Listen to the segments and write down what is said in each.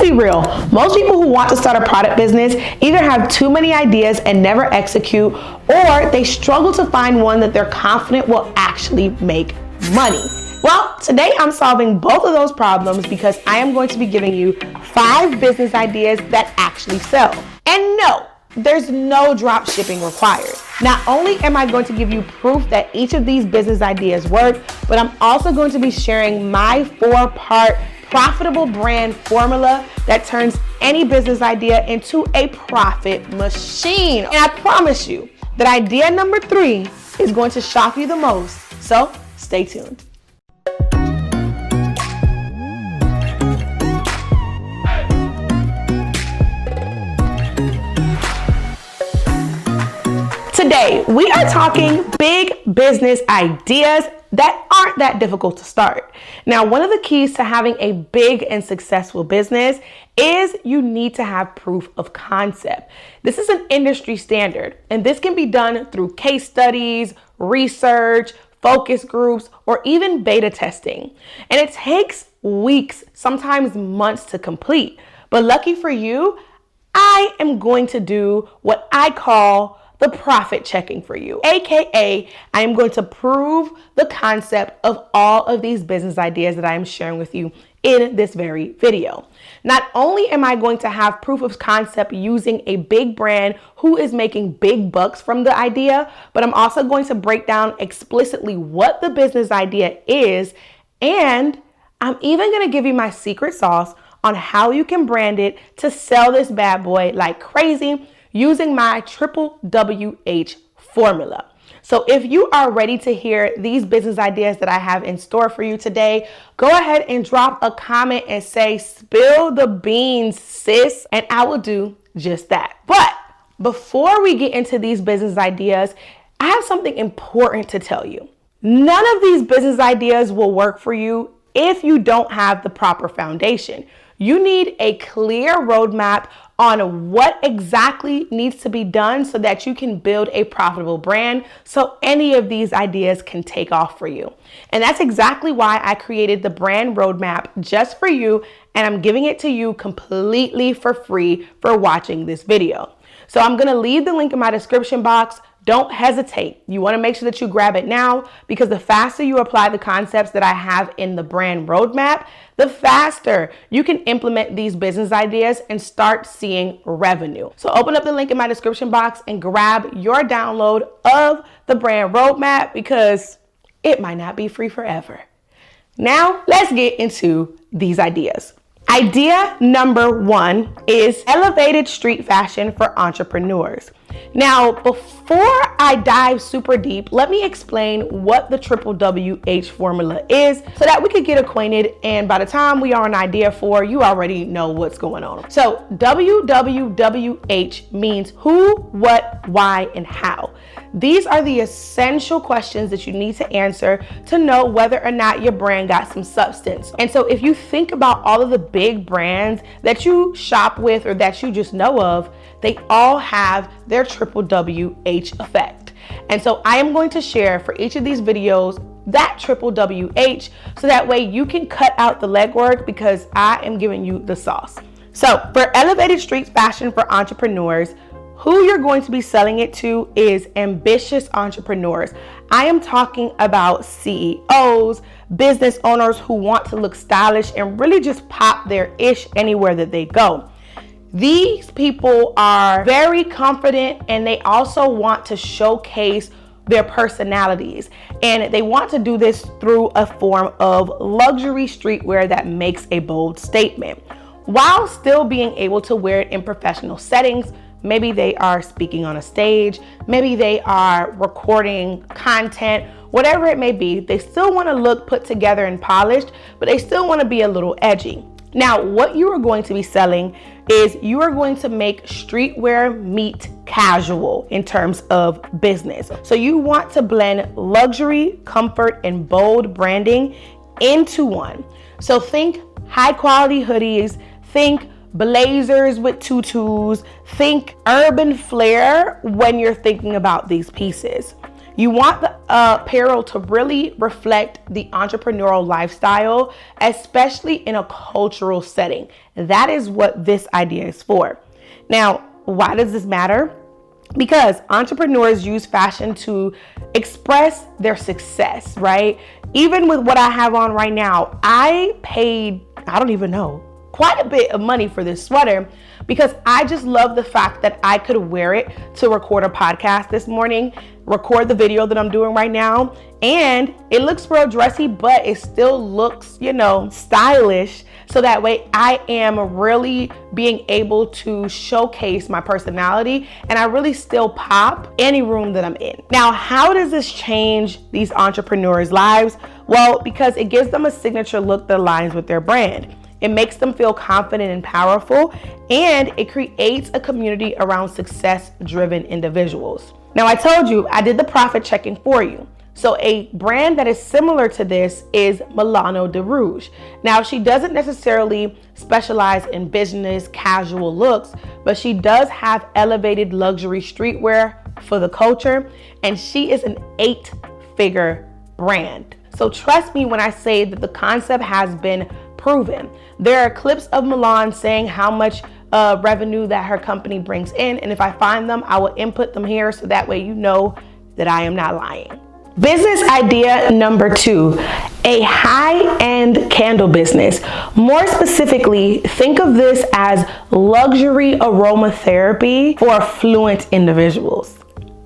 let's be real. Most people who want to start a product business either have too many ideas and never execute, or they struggle to find one that they're confident will actually make money. Well, today I'm solving both of those problems because I am going to be giving you 5 business ideas that actually sell. And no, there's no drop shipping required. Not only am I going to give you proof that each of these business ideas work, but I'm also going to be sharing my 4-part profitable brand formula that turns any business idea into a profit machine. And I promise you that idea number 3 is going to shock you the most. So stay tuned. Today, we are talking big business ideas that aren't that difficult to start. Now, one of the keys to having a big and successful business is you need to have proof of concept. This is an industry standard, and this can be done through case studies, research, focus groups, or even beta testing. And it takes weeks, sometimes months to complete. But lucky for you, I am going to do what I call the profit checking for you, AKA I am going to prove the concept of all of these business ideas that I am sharing with you in this very video. Not only am I going to have proof of concept using a big brand who is making big bucks from the idea, but I'm also going to break down explicitly what the business idea is, and I'm even going to give you my secret sauce on how you can brand it to sell this bad boy like crazy using my triple WH formula. So if you are ready to hear these business ideas that I have in store for you today, go ahead and drop a comment and say, spill the beans, sis, and I will do just that. But before we get into these business ideas, I have something important to tell you. None of these business ideas will work for you if you don't have the proper foundation. You need a clear roadmap on what exactly needs to be done so that you can build a profitable brand so any of these ideas can take off for you. And that's exactly why I created the brand roadmap just for you, and I'm giving it to you completely for free for watching this video. So I'm gonna leave the link in my description box. Don't hesitate. You want to make sure that you grab it now, because the faster you apply the concepts that I have in the brand roadmap, the faster you can implement these business ideas and start seeing revenue. So open up the link in my description box and grab your download of the brand roadmap, because it might not be free forever. Now let's get into these ideas. Idea number 1 is elevated street fashion for entrepreneurs. Now, before I dive super deep, let me explain what the triple WH formula is so that we could get acquainted, and by the time we are on idea 4, you already know what's going on. So WWWH means who, what, why, and how. These are the essential questions that you need to answer to know whether or not your brand got some substance. And so if you think about all of the big brands that you shop with or that you just know of, they all have their triple WH effect. And so I am going to share for each of these videos that triple WH so that way you can cut out the legwork, because I am giving you the sauce. So for elevated street fashion for entrepreneurs, who you're going to be selling it to is ambitious entrepreneurs. I am talking about CEOs, business owners who want to look stylish and really just pop their ish anywhere that they go. These people are very confident, and they also want to showcase their personalities, and they want to do this through a form of luxury streetwear that makes a bold statement while still being able to wear it in professional settings. Maybe they are speaking on a stage, maybe they are recording content, whatever it may be. They still want to look put together and polished, but they still want to be a little edgy. Now, what you are going to be selling is you are going to make streetwear meet casual in terms of business. So you want to blend luxury, comfort, and bold branding into one. So think high quality hoodies, think blazers with tutus, think urban flair when you're thinking about these pieces. You want the apparel to really reflect the entrepreneurial lifestyle, especially in a cultural setting. That is what this idea is for. Now, why does this matter? Because entrepreneurs use fashion to express their success, right? Even with what I have on right now, I paid, I don't even know, quite a bit of money for this sweater because I just love the fact that I could wear it to record a podcast this morning, record the video that I'm doing right now, and it looks real dressy, but it still looks, stylish. So that way I am really being able to showcase my personality and I really still pop any room that I'm in. Now, how does this change these entrepreneurs' lives? Well, because it gives them a signature look that aligns with their brand. It makes them feel confident and powerful, and it creates a community around success-driven individuals. Now, I told you I did the profit checking for you. So a brand that is similar to this is Milano de Rouge. Now, she doesn't necessarily specialize in business casual looks, but she does have elevated luxury streetwear for the culture, and she is an 8-figure brand. So trust me when I say that the concept has been proven. There are clips of Milan saying how much revenue that her company brings in, and if I find them, I will input them here so that way you know that I am not lying. Business idea number 2, a high-end candle business. More specifically, think of this as luxury aromatherapy for affluent individuals.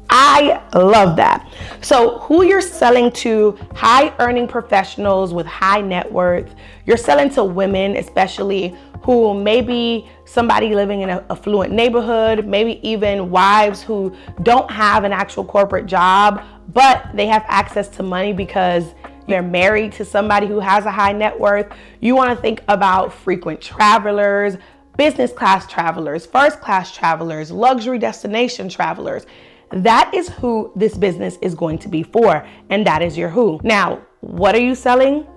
I love that. So who you're selling to, high earning professionals with high net worth. You're selling to women, especially who may be somebody living in an affluent neighborhood, maybe even wives who don't have an actual corporate job, but they have access to money because they're married to somebody who has a high net worth. You want to think about frequent travelers, business class travelers, first class travelers, luxury destination travelers. That is who this business is going to be for, and that is your who. Now, what are you selling?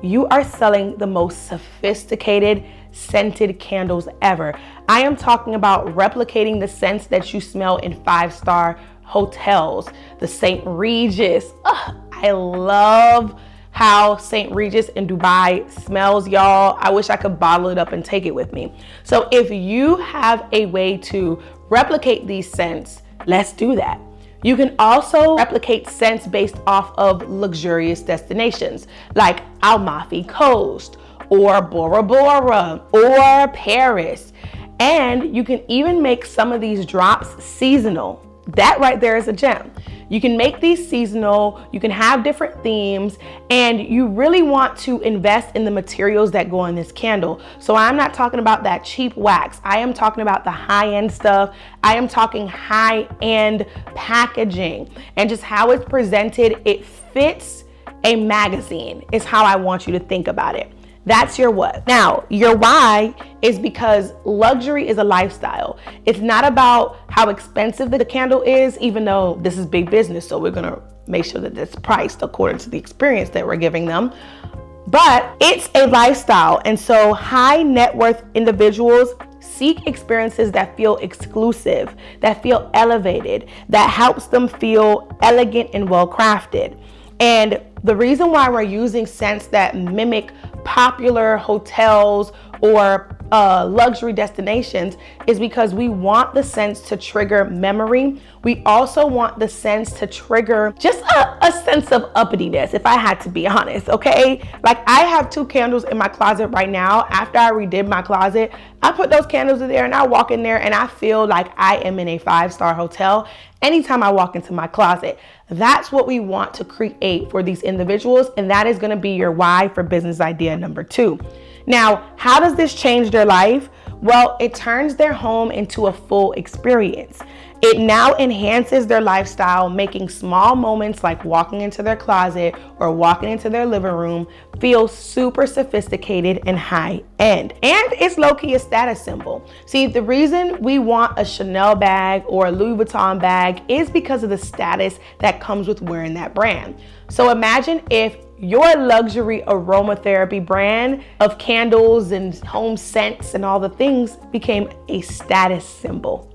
You are selling the most sophisticated scented candles ever. I am talking about replicating the scents that you smell in 5-star hotels, the St. Regis. I love how St. Regis in Dubai smells, y'all. I wish I could bottle it up and take it with me. So if you have a way to replicate these scents, let's do that. You can also replicate scents based off of luxurious destinations like Amalfi Coast or Bora Bora or Paris. And you can even make some of these drops seasonal. That right there is a gem. You can make these seasonal, you can have different themes, and you really want to invest in the materials that go on this candle. So I'm not talking about that cheap wax. I am talking about the high-end stuff. I am talking high-end packaging and just how it's presented. It fits a magazine is how I want you to think about it. That's your what. Now, your why is because luxury is a lifestyle. It's not about how expensive the candle is, even though this is big business, so we're gonna make sure that it's priced according to the experience that we're giving them. But it's a lifestyle, and so high net worth individuals seek experiences that feel exclusive, that feel elevated, that helps them feel elegant and well crafted. And the reason why we're using scents that mimic popular hotels or luxury destinations is because we want the scents to trigger memory. We also want the scents to trigger just a sense of uppityness, if I had to be honest, okay? Like I have 2 candles in my closet right now. After I redid my closet, I put those candles in there and I walk in there and I feel like I am in a 5-star hotel anytime I walk into my closet. That's what we want to create for these individuals, and that is gonna be your why for business idea number 2. Now, how does this change their life? Well, it turns their home into a full experience. It now enhances their lifestyle, making small moments like walking into their closet or walking into their living room feel super sophisticated and high end. And it's low-key a status symbol. See, the reason we want a Chanel bag or a Louis Vuitton bag is because of the status that comes with wearing that brand. So imagine if your luxury aromatherapy brand of candles and home scents and all the things became a status symbol.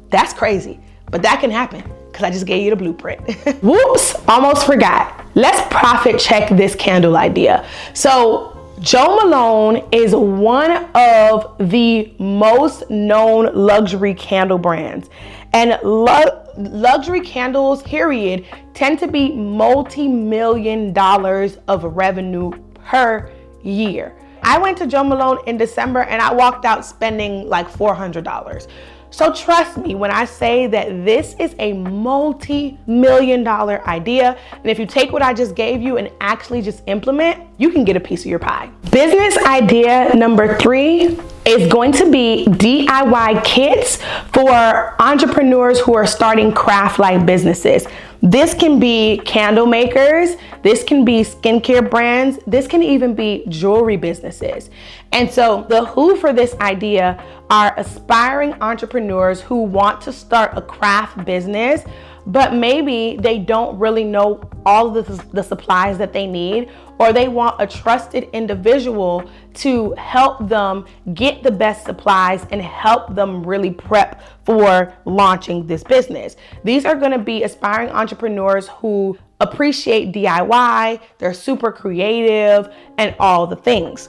That's crazy. but that can happen because I just gave you the blueprint. Whoops, almost forgot. Let's profit check this candle idea. So Jo Malone is one of the most known luxury candle brands, and luxury candles, period, tend to be multi-million dollars of revenue per year. I went to Jo Malone in December and I walked out spending like $400. So trust me when I say that this is a multi-million dollar idea. And if you take what I just gave you and actually just implement, you can get a piece of your pie. Business idea number 3 is going to be DIY kits for entrepreneurs who are starting craft-like businesses. This can be candle makers, this can be skincare brands, this can even be jewelry businesses. And so the who for this idea are aspiring entrepreneurs who want to start a craft business, but maybe they don't really know all of the supplies that they need, or they want a trusted individual to help them get the best supplies and help them really prep for launching this business. These are going to be aspiring entrepreneurs who appreciate DIY, they're super creative, and all the things.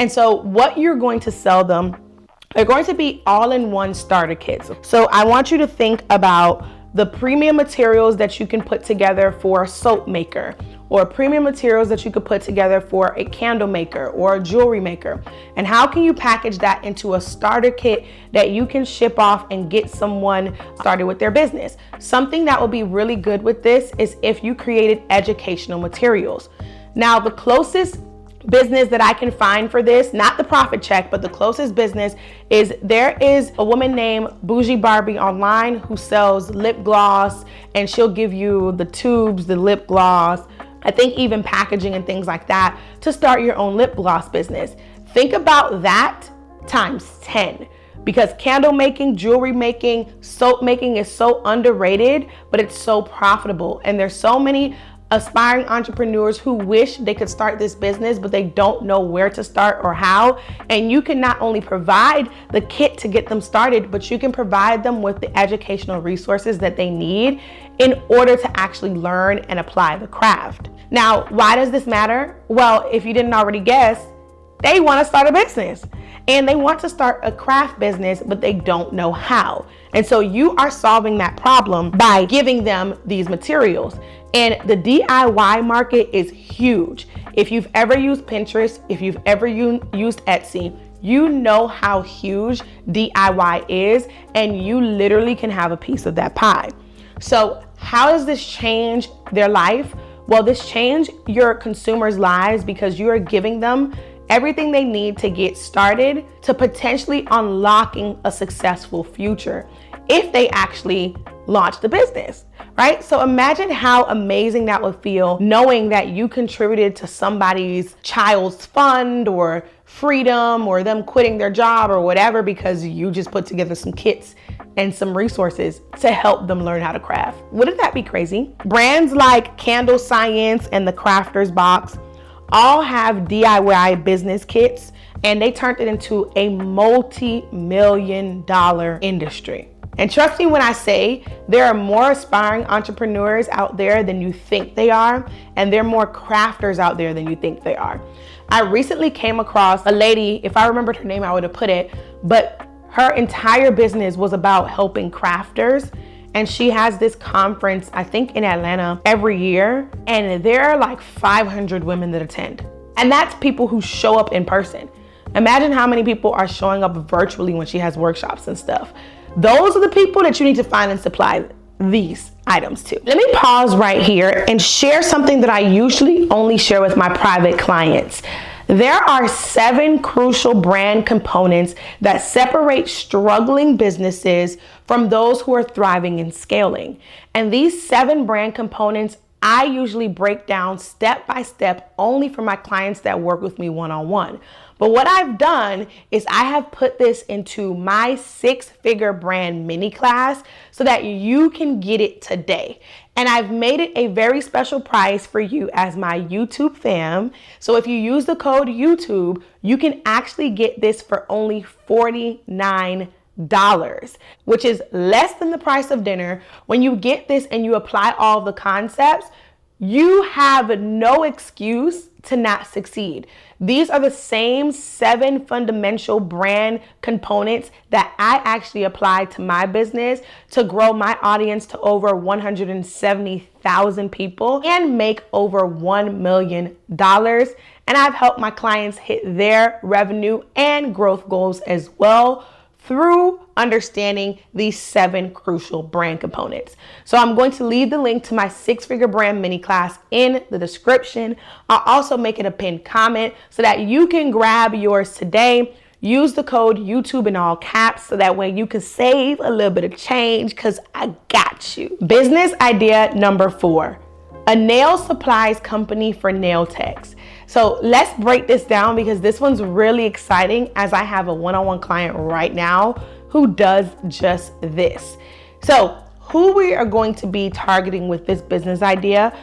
And so what you're going to sell them are going to be all-in-one starter kits. So I want you to think about the premium materials that you can put together for a soap maker, or premium materials that you could put together for a candle maker or a jewelry maker. And how can you package that into a starter kit that you can ship off and get someone started with their business? Something that will be really good with this is if you created educational materials. Now, the closest business that I can find for this, not the profit check, but the closest business is there is a woman named Bougie Barbie online who sells lip gloss, and she'll give you the tubes, the lip gloss, I think even packaging and things like that to start your own lip gloss business. Think about that times 10, because candle making, jewelry making, soap making is so underrated, but it's so profitable. And there's so many aspiring entrepreneurs who wish they could start this business, but they don't know where to start or how. And you can not only provide the kit to get them started, but you can provide them with the educational resources that they need in order to actually learn and apply the craft. Now, why does this matter? Well, if you didn't already guess, they want to start a business and they want to start a craft business, but they don't know how. And so you are solving that problem by giving them these materials. And the DIY market is huge. If you've ever used Pinterest, if you've ever used Etsy, you know how huge DIY is, and you literally can have a piece of that pie. So how does this change their life? Well, this change your consumers' lives because you are giving them everything they need to get started to potentially unlocking a successful future if they actually launch the business, right? So imagine how amazing that would feel knowing that you contributed to somebody's child's fund or freedom or them quitting their job or whatever because you just put together some kits and some resources to help them learn how to craft. Wouldn't that be crazy? Brands like Candle Science and the Crafter's Box all have DIY business kits, and they turned it into a multi-million-dollar industry. And trust me when I say there are more aspiring entrepreneurs out there than you think they are, and there are more crafters out there than you think they are. I recently came across a lady, if I remembered her name, I would have put it, but her entire business was about helping crafters. And she has this conference, I think in Atlanta every year, and there are like 500 women that attend. And that's people who show up in person. Imagine how many people are showing up virtually when she has workshops and stuff. Those are the people that you need to find and supply these items to. Let me pause right here and share something that I usually only share with my private clients. There are 7 crucial brand components that separate struggling businesses from those who are thriving and scaling. And these 7 brand components I usually break down step by step only for my clients that work with me one-on-one. But what I've done is I have put this into my 6-figure brand mini class so that you can get it today. And I've made it a very special price for you as my YouTube fam. So if you use the code YouTube, you can actually get this for only $49. which is less than the price of dinner. When you get this and you apply all the concepts, you have no excuse to not succeed. These are the same 7 fundamental brand components that I actually applied to my business to grow my audience to over 170,000 people and make over $1 million. And I've helped my clients hit their revenue and growth goals as well through understanding these 7 crucial brand components. So I'm going to leave the link to my 6-figure brand mini class in the description. I'll also make it a pinned comment so that you can grab yours today. Use the code YouTube in all caps so that way you can save a little bit of change, because I got you. Business idea number 4, a nail supplies company for nail techs. So let's break this down, because this one's really exciting, as I have a one-on-one client right now who does just this. So who we are going to be targeting with this business idea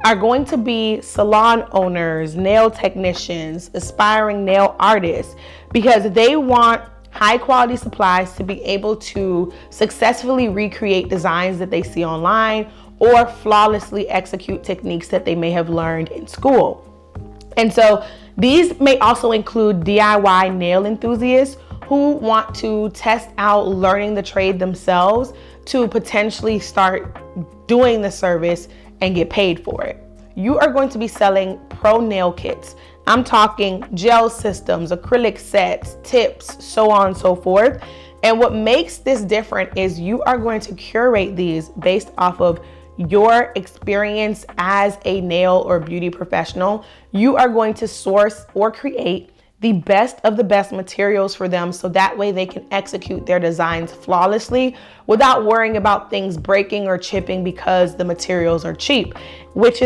are going to be salon owners, nail technicians, aspiring nail artists, because they want high quality supplies to be able to successfully recreate designs that they see online or flawlessly execute techniques that they may have learned in school. And so these may also include DIY nail enthusiasts who want to test out learning the trade themselves to potentially start doing the service and get paid for it. You are going to be selling pro nail kits. I'm talking gel systems, acrylic sets, tips, so on and so forth. And what makes this different is you are going to curate these based off of your experience as a nail or beauty professional. You are going to source or create the best of the best materials for them, so that way they can execute their designs flawlessly without worrying about things breaking or chipping because the materials are cheap, which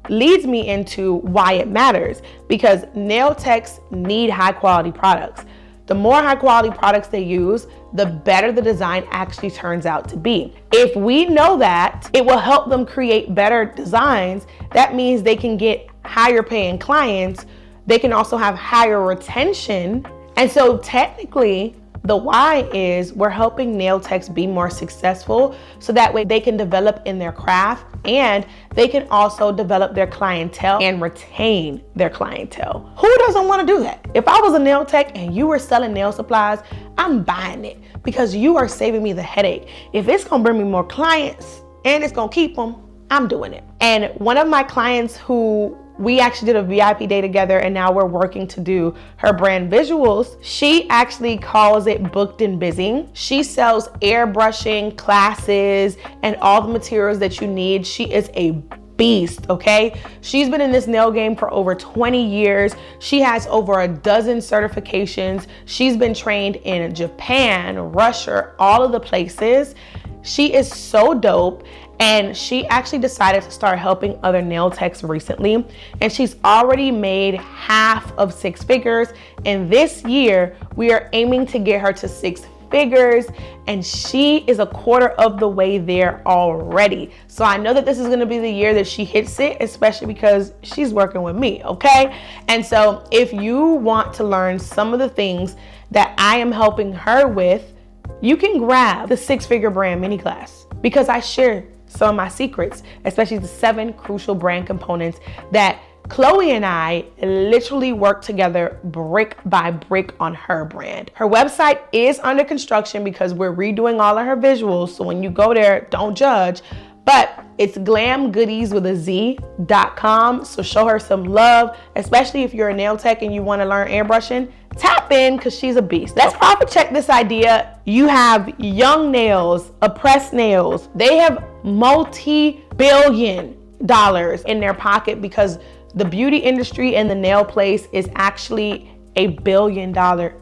leads me into why it matters, because nail techs need high quality products. The more high quality products they use, the better the design actually turns out to be. If we know that it will help them create better designs, that means they can get higher paying clients. They can also have higher retention. And so technically, the why is we're helping nail techs be more successful, so that way they can develop in their craft and they can also develop their clientele and retain their clientele. Who doesn't want to do that? If I was a nail tech and you were selling nail supplies, I'm buying it, because you are saving me the headache. If it's going to bring me more clients and it's going to keep them, I'm doing it. And one of my clients who we actually did a VIP day together, and now we're working to do her brand visuals. She actually calls it booked and busy. She sells airbrushing classes and all the materials that you need. She is a beast, okay? She's been in this nail game for over 20 years. She has over a dozen certifications. She's been trained in Japan, Russia, all of the places. She is so dope. And she actually decided to start helping other nail techs recently. And she's already made half of 6 figures. And this year, we are aiming to get her to 6 figures. And she is a quarter of the way there already. So I know that this is going to be the year that she hits it, especially because she's working with me, okay? And so if you want to learn some of the things that I am helping her with, you can grab the 6-figure brand mini class, because I share some of my secrets, especially the 7 crucial brand components that Chloe and I literally work together brick by brick on her brand. Her website is under construction because we're redoing all of her visuals. So when you go there, don't judge, but it's glamgoodies.com. So show her some love, especially if you're a nail tech and you want to learn airbrushing. Tap in, because she's a beast. Let's profit check this idea. You have young nails, oppressed nails. They have multi-billion dollars in their pocket, because the beauty industry and the nail place is actually a $1 billion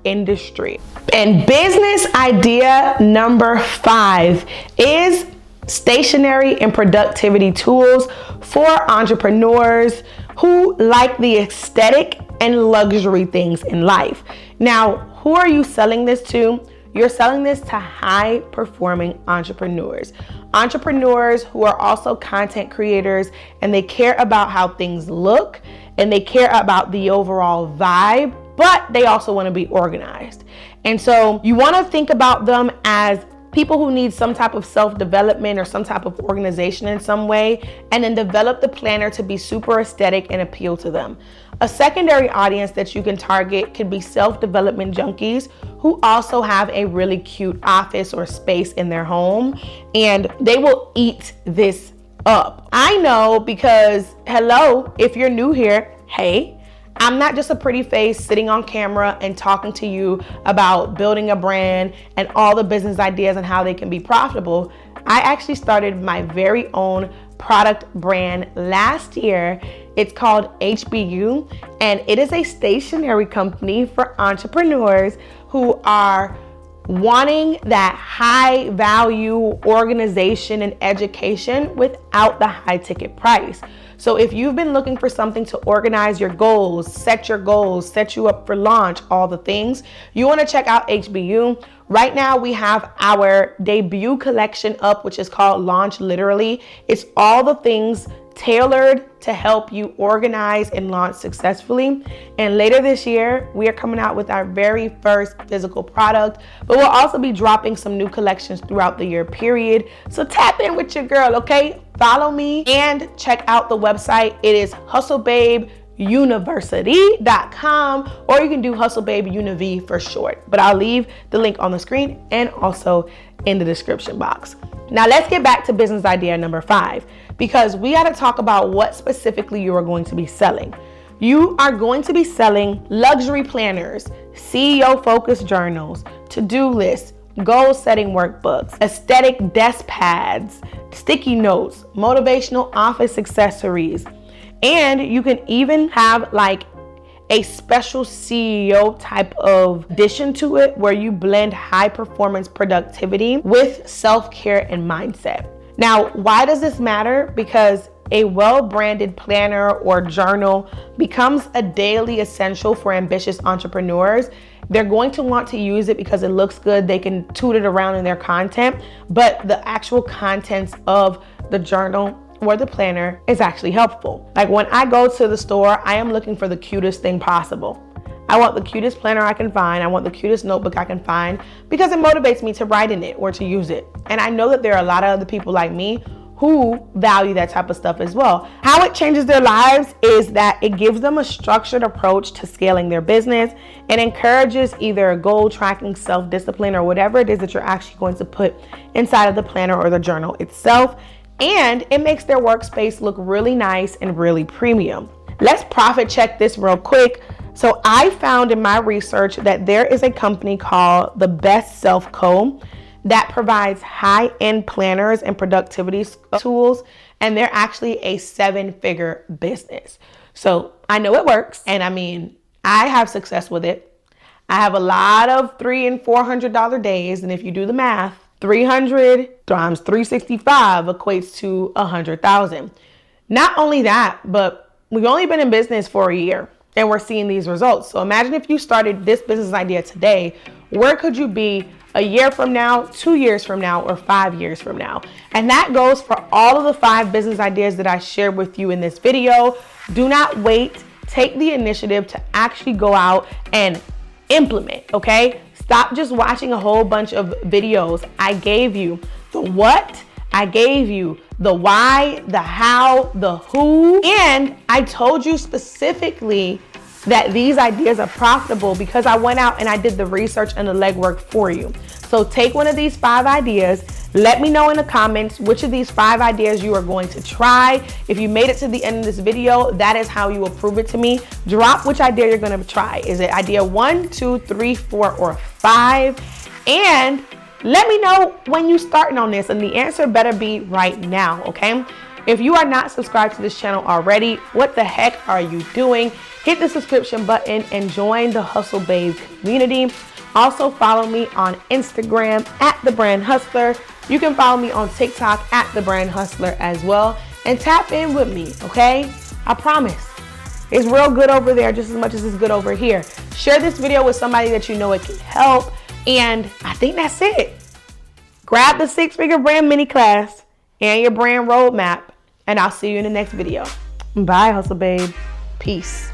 industry. And business idea number 5 is stationery and productivity tools for entrepreneurs who like the aesthetic and luxury things in life. Now, who are you selling this to? You're selling this to high performing entrepreneurs. Entrepreneurs who are also content creators, and they care about how things look and they care about the overall vibe but they also want to be organized. And so you want to think about them as people who need some type of self-development or some type of organization in some way, and then develop the planner to be super aesthetic and appeal to them. A secondary audience that you can target could be self-development junkies who also have a really cute office or space in their home, and they will eat this up. I know because, hello, if you're new here, hey, I'm not just a pretty face sitting on camera and talking to you about building a brand and all the business ideas and how they can be profitable. I actually started my very own product brand last year. It's called HBU, and it is a stationery company for entrepreneurs who are wanting that high value organization and education without the high ticket price. So if you've been looking for something to organize your goals, set you up for launch, all the things, you want to check out HBU. Right now we have our debut collection up, which is called Launch Literally. It's all the things tailored to help you organize and launch successfully. And later this year, we are coming out with our very first physical product, but we'll also be dropping some new collections throughout the year period. So tap in with your girl, okay? Follow me and check out the website. It is hustlebabeuniversity.com, or you can do hustlebabeuniv for short, but I'll leave the link on the screen and also in the description box. Now let's get back to business idea number 5, because we got to talk about what specifically you are going to be selling. You are going to be selling luxury planners, CEO focused journals, to-do lists, goal setting workbooks, aesthetic desk pads, sticky notes, motivational office accessories. And you can even have like a special CEO type of addition to it where you blend high performance productivity with self-care and mindset. Now, why does this matter? Because a well-branded planner or journal becomes a daily essential for ambitious entrepreneurs. They're going to want to use it because it looks good. They can toot it around in their content, but the actual contents of the journal or the planner is actually helpful. Like when I go to the store, I am looking for the cutest thing possible. I want the cutest planner I can find. I want the cutest notebook I can find because it motivates me to write in it or to use it. And I know that there are a lot of other people like me who value that type of stuff as well. How it changes their lives is that it gives them a structured approach to scaling their business. It encourages either goal tracking, self-discipline, or whatever it is that you're actually going to put inside of the planner or the journal itself. And it makes their workspace look really nice and really premium. Let's profit check this real quick. So I found in my research that there is a company called The Best Self Co. that provides high-end planners and productivity tools, and they're actually a 7-figure business. So I know it works, and I mean, I have success with it. I have a lot of $300 and $400 days, and if you do the math, 300 times 365 equates to 100,000. Not only that, but we've only been in business for a year and we're seeing these results. So imagine if you started this business idea today, where could you be a year from now, 2 years from now, or 5 years from now? And that goes for all of the 5 business ideas that I shared with you in this video. Do not wait. Take the initiative to actually go out and implement, okay? Stop just watching a whole bunch of videos. I gave you the what, I gave you the why, the how, the who, and I told you specifically that these ideas are profitable because I went out and I did the research and the legwork for you. So take one of these 5 ideas. Let me know in the comments which of these 5 ideas you are going to try. If you made it to the end of this video, that is how you will prove it to me. Drop which idea you're going to try. Is it idea 1, 2, 3, 4, or 5? And let me know when you're starting on this, and the answer better be right now, okay? If you are not subscribed to this channel already, what the heck are you doing? Hit the subscription button and join the Hustle Babe community. Also follow me on Instagram at The Brand Hustler. You can follow me on TikTok at The Brand Hustler as well. And tap in with me, okay? I promise. It's real good over there just as much as it's good over here. Share this video with somebody that you know it can help. And I think that's it. Grab the 6-figure brand mini class and your brand roadmap, and I'll see you in the next video. Bye, Hustle Babe. Peace.